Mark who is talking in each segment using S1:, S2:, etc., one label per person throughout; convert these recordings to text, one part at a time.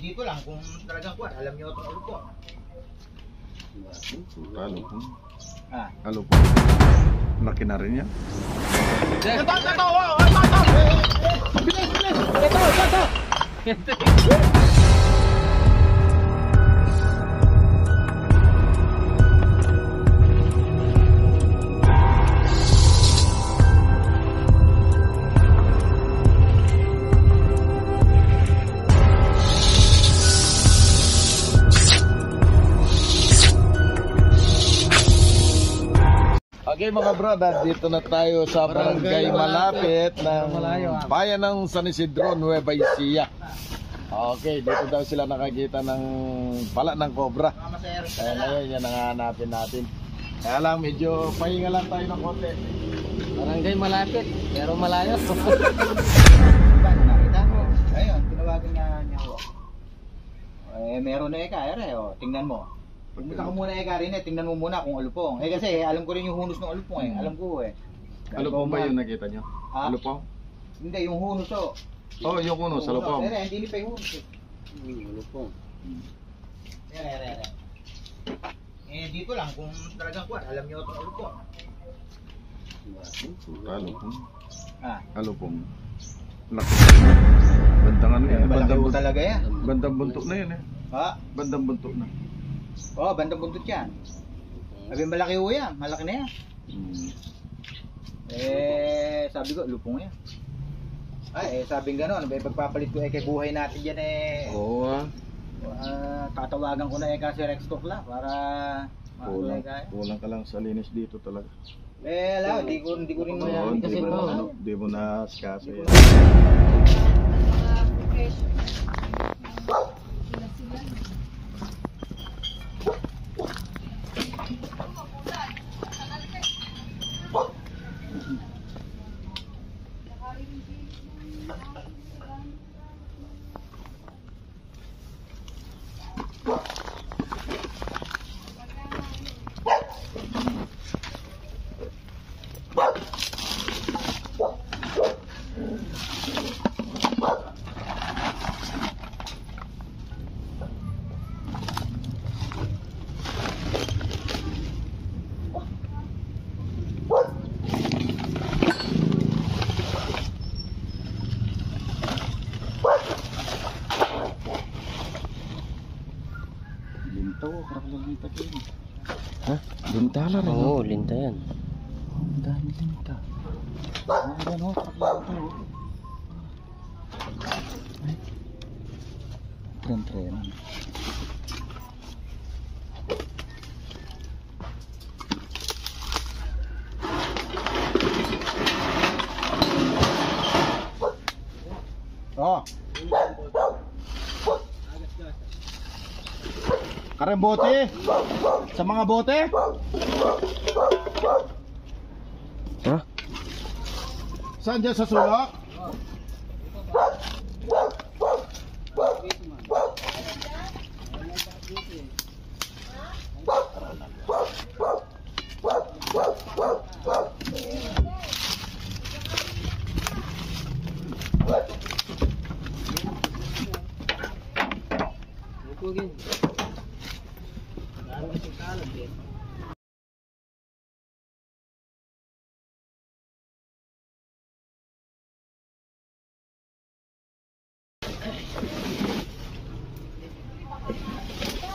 S1: dito lang kung talagang kuwan. Alam niyo itong alupong.
S2: Alupong.
S1: Ah.
S2: Alupong. Laki na rin yan.
S1: Ito! Bilis!
S2: Okay mga brother, dito na tayo sa barangay malapit ng bayan ng San Isidro, Nueva Ecija. Okay, dito daw sila nakakita ng pala ng cobra. Kaya ngayon yan ang hanapin natin. Kaya lang medyo pahinga lang tayo ng konti.
S3: Barangay malapit, pero malayo.
S1: Nakita mo? Ayun, tinawagan niya ho. Meron na tingnan mo. Pumunta ko muna rin tingnan mo muna kung alupong. Kasi alam ko rin yung hunus ng alupong alam ko
S2: Alupong ba yung nakita nyo?
S1: Ha?
S2: Alupong?
S1: Hindi, yung hunus
S2: Oh, yung hunus, alupong.
S1: Hindi pa yung hunus
S3: Alupong.
S1: Dito lang kung talagang kuwan. Alam niyo itong alupong.
S2: Alupong.
S1: Ah.
S2: Alupong. Laki. Bandang ano yan?
S1: Bandang buntot talaga yan.
S2: Bandang buntot na yan
S1: Ha?
S2: Bandang buntot na.
S1: Oo, bandang buntot yan. Sabi malaki ho yan. Malaki na yan. Sabi ko, lupong yan. Sabi gano'n, pagpapalit ko kay buhay natin yan
S2: Oo
S1: tatawagan ko na kasi Rex Talk lang para
S2: kulang ka lang sa linis dito talaga.
S1: Hindi ko rin kasi
S2: di mo na skasa yan. Ha? Linta lang rin.
S3: Oo, linta yan.
S2: Ang dami linta. Ano? Tren.
S1: Oh. Karang bote? Sa mga bote?
S3: Ha?
S1: Saan dyan sa sulok?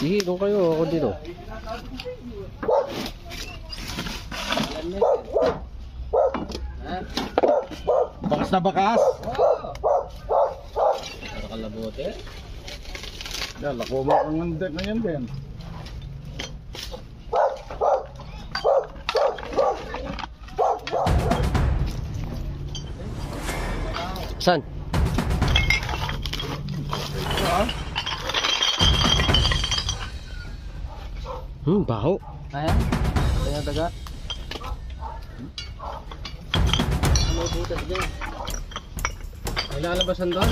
S3: Sige, doon kayo. Ako dito.
S1: Bakas na bakas?
S3: Para kalabote.
S2: Yan, lakuma kang nandek na yan din.
S3: Saan? Baho.
S1: Ayan.
S3: Kaya daga. Ano butas dyan? May lalabasan doon?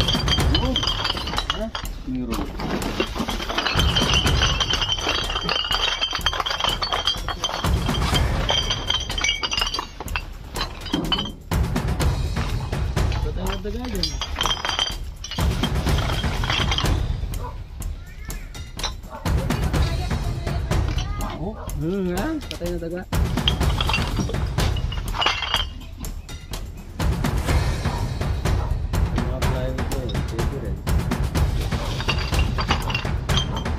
S2: Meron.
S3: Daga dyan. Ha? Patay na daga. Mga plywood ko eh. Pwede rin.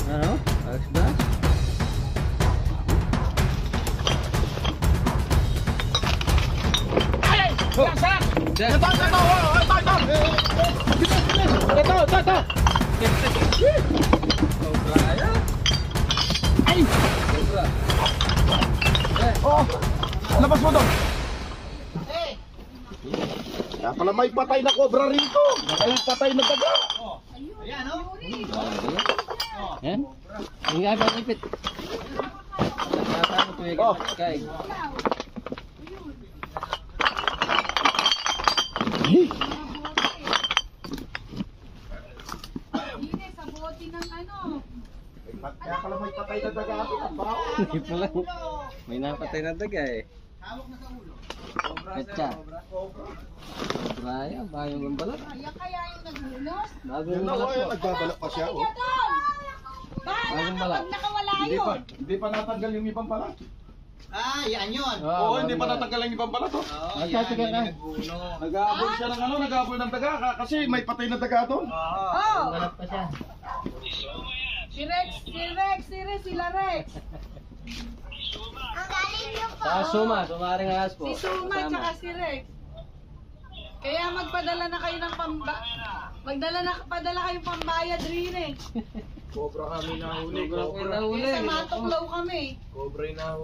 S3: Ano? Alex Blas?
S2: Oh! Labas mo daw! Kaya pala may patay na cobra rito. May patay na daga.
S1: Ayan, oh.
S3: Yan? Hindi ka ba ipit? Tatapos ko yung kaig.
S4: Sa bote ng ano.
S2: Kaya pala may patay na daga.
S3: Hindi pala. May napatay na daga eh.
S1: Hawak na sa ulo.
S3: Petsa. Sobra yan. Bayo ng balat.
S4: Ayan kaya yung naghunos.
S3: Bago
S2: Yan
S3: yung
S2: na,
S3: balat
S2: oh,
S3: po.
S2: nagbabalak pa siya. Oh.
S4: Bahala
S3: Bagong
S4: ka
S3: balat.
S4: pag nakawala
S2: Hindi pa,
S4: yun.
S2: hindi pa natanggal yung ibang balat.
S1: Ah, yan yun.
S2: Oo, hindi pa natanggal yung ibang balat. Oh.
S1: Oo,
S3: Nagsasaga ka.
S2: Nag-aabol siya ng ano, nag-aabol ng daga kasi may patay na daga doon.
S4: Oh,
S3: Balat pa siya.
S4: si Rex, sila Rex.
S3: Saka Suma. Sumaring alas po.
S4: Si Suma tsaka si Rex. Kaya magpadala na kayo ng padala kayong pambayad rin eh.
S2: Cobra kami nahuli.
S4: Sa Matuklaw kami.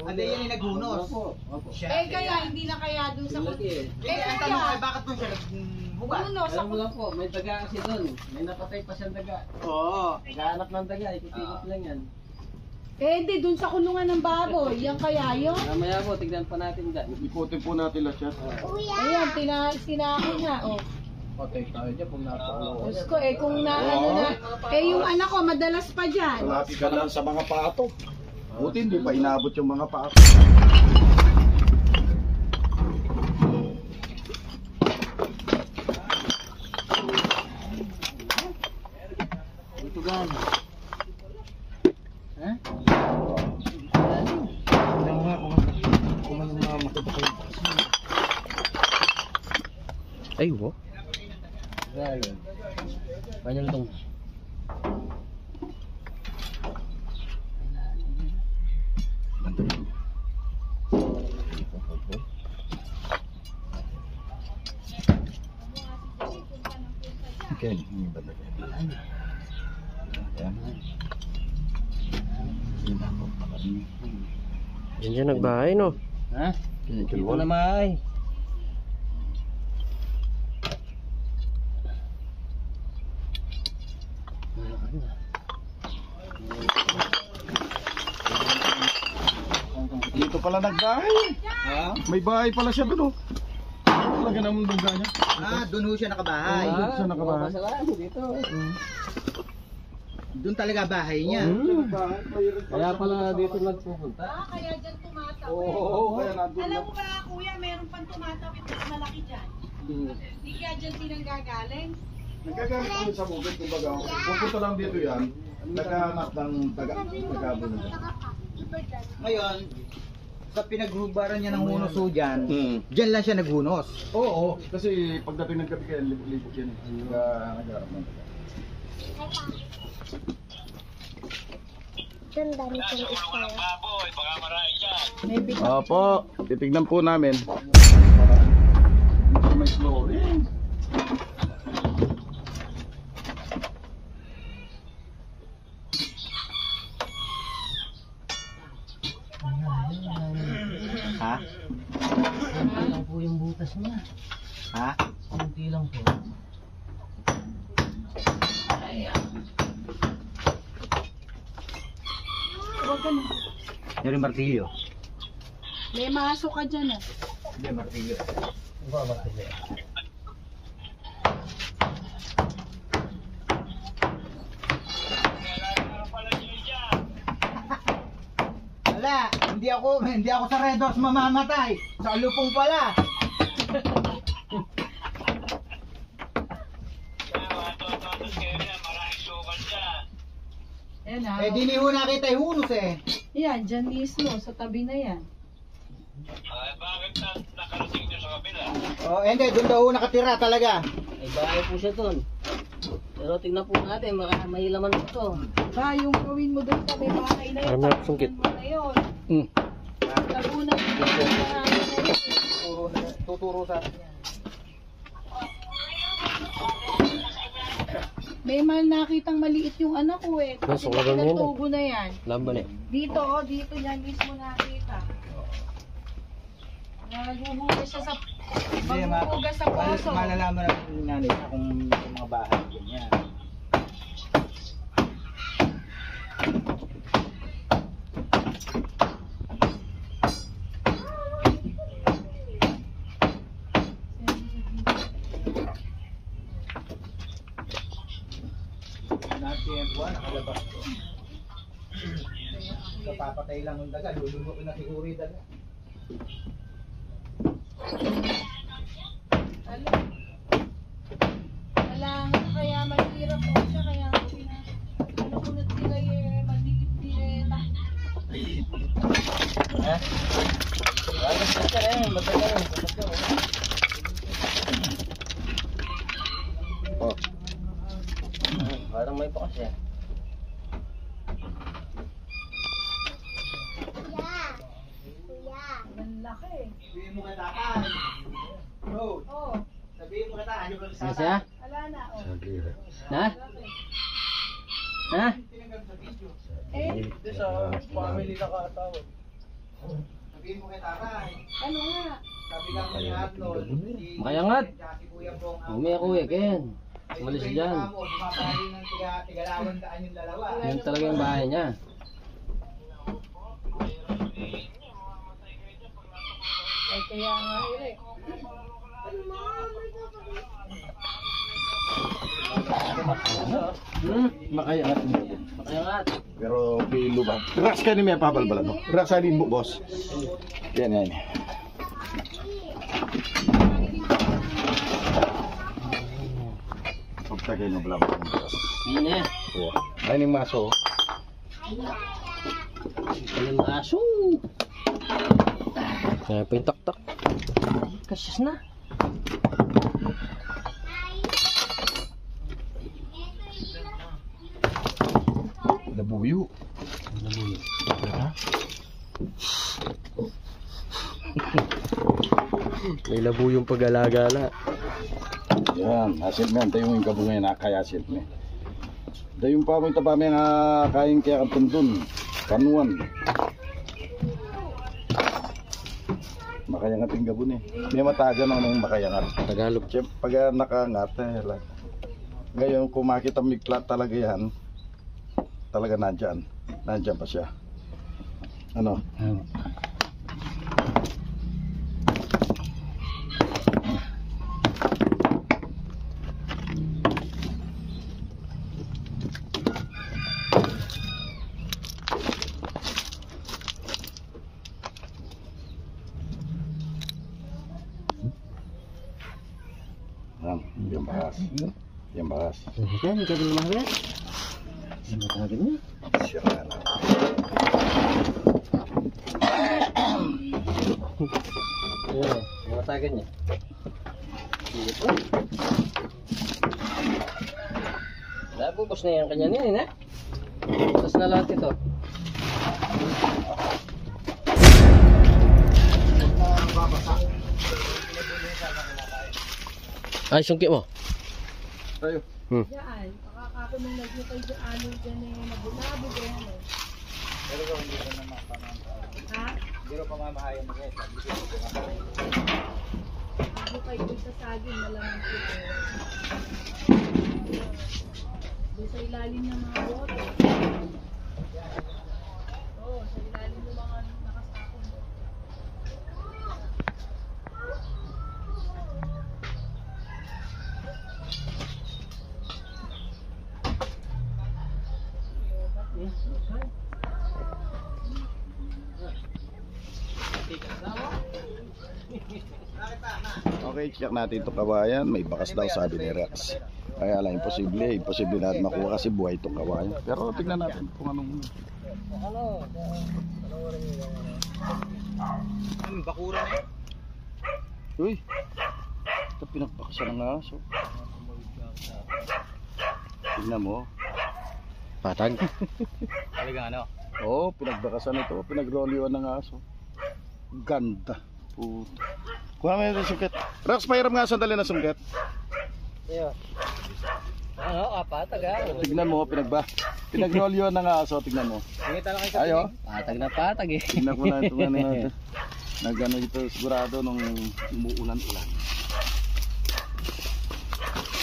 S1: Hindi yan yung naghunos.
S4: Eh kaya hindi na kaya dun sa
S3: Laki eh.
S1: Eh, ang tanong ay bakit doon siya nagbugat?
S4: Hunos
S3: Alam mo
S4: ako.
S3: lang po, may daga kasi doon. May napatay pa siyang daga.
S1: Oo.
S3: Naghahanap ng daga, ikot-ikot lang yan.
S4: Eh hindi dun sa kulungan ng baboy. Yan kaya yun.
S3: Mamaya po, tignan pa natin dyan.
S2: Ikutin po natin lahat yan.
S4: Ayan, sinako nga. Oh.
S3: Patay tayo dyan kung napakalawa.
S4: Diyos ko, eh kung na ano na. Eh yung anak ko, madalas pa dyan.
S2: Malapit ka lang sa mga pato. Buti hindi pa inabot yung mga pato.
S3: Ito gano'n. Ha? Ay, wo. Gano'n. Kanyang itong.
S2: Okay, ini ba talaga?
S3: Yan dyan nagbahay, no? Ha? Dito na mahay.
S2: Dito pala nagbahay. May bahay pala siya doon. Talaga naman duga niya.
S1: Ah, doon ho siya nakabahay.
S2: Dito siya nakabahay.
S3: Dito.
S1: Doon talaga bahay niya.
S3: Kaya pala dito nagpupunta.
S4: Ah, kaya dyan tumatawid.
S2: Oo, kaya nandun
S4: Alam
S2: lang.
S4: mo ba, kuya, meron pang tumatawid mas malaki dyan. Hindi kaya dyan sinanggagaling.
S2: Nagkagamit kami sa bukid, kumbaga. Pupunta lang dito yan. Naghahanap ng tagabon na dyan.
S1: Ngayon, sa pinaghubaran niya ng hunos ho dyan, dyan lang siya naghunos.
S2: Oo, kasi pagdating ng gabi kaya libot yan. Nagharap ng taga. Opo, titignan po namin. May flooring.
S1: Ha?
S3: Kunti lang po yung butas niya.
S1: Ha?
S3: Kunti lang po.
S4: Huwag ka na.
S1: Yung rin martilyo.
S4: May masok ka dyan ah.
S1: Hindi, martilyo. Wala, hindi ako sa Red Horse mamamatay. Sa lupong pala.
S4: Ayan ah.
S1: Eh di ni ho nakita yung hunos eh.
S4: Yan, dyan mismo, sa tabi na yan.
S1: Oh, hindi, doon daw nakatira talaga.
S5: Ay, bahay po siya doon. Pero tingnan po natin, may laman po to.
S4: Ba, yung gawin mo doon sa may bahay na yun.
S3: Marami akong sungkit.
S4: Mo na yun. Laguna mo na yun.
S1: Tuturo sa akin yan.
S4: May man nakitang maliit yung anak ko eh. Kasi
S3: Nasa karoon
S4: laki ng
S3: yun.
S4: tubo na yan.
S3: Laban eh.
S4: Dito, oh, dito niya mismo nakita. Naghuhugas siya sa... Maghuhugas sa poso.
S1: Malalaman natin nanay kung yung mga bahay ganyan. Nakalabas ko. Kapapatay lang yung daga, lulugo na siguro yung daga.
S4: Wala nga, kaya mahirap po siya, kaya ano ko na sila magdidipireta.
S1: Ha?
S2: Oh.
S5: Parang may pakas yan.
S4: Ang laki.
S1: Sabihin mo kay tatay. Bro,
S4: Oh,
S1: sabihin mo kay tatay. Ano ba sa
S5: Ano siya?
S4: wala na, oh.
S5: Ha? Ha?
S4: Eh,
S1: family na katawad. Sabihin mo kay tatay.
S4: ano nga?
S1: Sabi lang mo lahat nun.
S5: Makayangat.
S1: Si Kuya Bong.
S5: Umiyak ko eh, Ken. Umalis dyan.
S1: Bumabali ng tigalawan daan yung dalawa.
S5: Yan talaga yung bahay niya.
S4: Eh, kaya nga, eh.
S5: Makayangat. Makayangat.
S2: Pero pilo ba? Ras ka ni may pabalbala no? Ras sa limbo, boss. Yan, yan. Pagtagay mo bala mo.
S5: Yun eh.
S2: Ay, ning maso.
S5: Alam na aso.
S3: Kaya pa yung taktak.
S5: Kasyas na.
S2: Labuyo.
S3: May labo yung pag-alagala.
S2: Yan, hasil men. Tayo yung kabungay na kaya hasil men. Dayon pa mo taba may nga kain kaya kapundun. Kanuan. Makayangat yung gabon eh. May mataga na nang makayangat.
S3: Tagalog.
S2: Siyempre, pag nakangat eh, ngayon kung makita migplat talaga yan, talaga nandyan. Nandyan pa siya. Ano? Yang bahas. Yang bahas.
S5: Yan, ikaw din naman yan. Ano tawagin mo?
S2: Sira na.
S5: Yan, mga tagan niya. Nabubos na yan kanya niya, eh, tapos na lahat ito.
S3: Ay, sungkit mo.
S2: Tayo.
S4: Diyan, pakakakunulag nyo kayo dyan, ano dyan eh, nabunabog eh, ano.
S1: Pero kung hindi ko naman pamamahayan.
S4: Ha?
S1: Hindi ko pamamahayan mo guys.
S4: Bago kayo dun sa saging, malamang ko doon sa ilalim ng mga bote. Oo, sa ilalim ng mga nakasakong bote.
S2: Okay, check natin ito kawayan. May bakas daw sabi ni Rex. Kaya lang imposible natin makuha kasi buhay ito kawayan. Pero tignan natin kung anong
S1: Ano, bakura na eh.
S2: Uy, ito pinagpakasan ng aso. Tingnan mo.
S3: Patag.
S1: Talaga ano?
S2: Oo, pinagbakasan ito. Pinagrolyoan ng aso. Ganda. Puto. Kuha mo yung sungkit. Rex, pahiram nga sandali na sungkit.
S5: Iyo. Ano, kapatag ha.
S2: Tignan mo, pinagrolyoan ng aso. Tignan mo.
S1: Sige, tala kayo sa
S2: Ayo.
S5: Patag na patag eh.
S2: Tignan ko na ito. Nagano ito sigurado nung umuulan-ulan.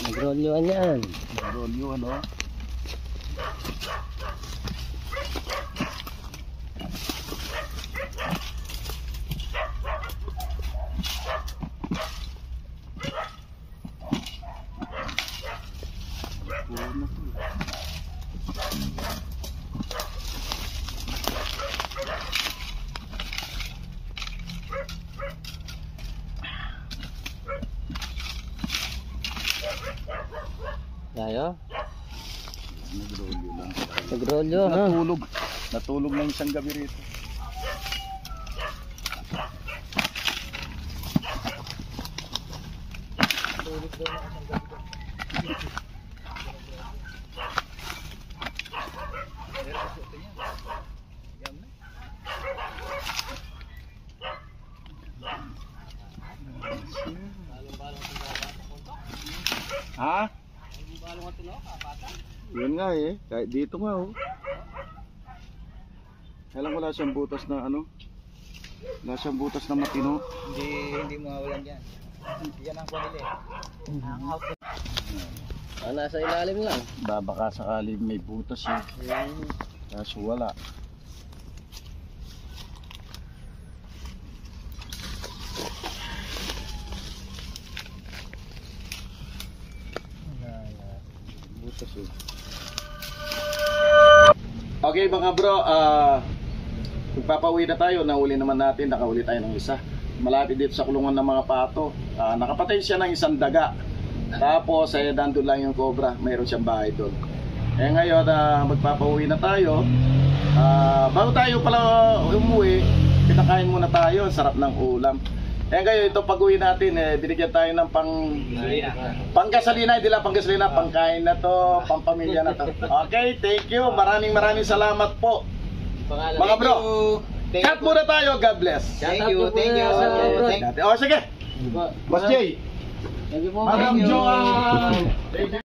S5: Nagrolyoan yan.
S2: Rolyo, ano?
S5: Yayo.
S2: Nagrolyo lang.
S5: Nagrolyo ha.
S2: Natulog na isang gabi rito. Ha? Yun nga eh, kahit dito nga oh. Kailan wala siyang butas na ano? Wala siyang butas na matino.
S1: Hindi mawawalan dyan. Yan ang panili. Ang outfit.
S5: Nasa ilalim lang.
S2: Baka sakali may butas eh. Kaso wala. Butas eh. Okay mga bro, magpapauwi na tayo. Nahuli naman natin, nakahuli tayo ng isa. Malapit dito sa kulungan ng mga pato. Nakapatay siya ng isang daga. Tapos nandun lang yung cobra. Mayroon siyang bahay doon. Ngayon magpapauwi na tayo. Bago tayo pala umuwi, pinakain muna tayo. Sarap ng ulam. Ngayon ito pag-uwi natin, binigyan tayo ng panggasolina, hindi lang panggasolina, pangkain na to, pampamilya na to. Okay, thank you. Maraming salamat po. Mga bro, cut muna tayo. God bless.
S1: Thank you. Thank you.
S2: O sige, Boss Jay.
S5: Thank you po.
S2: Madam Joanne. Thank you.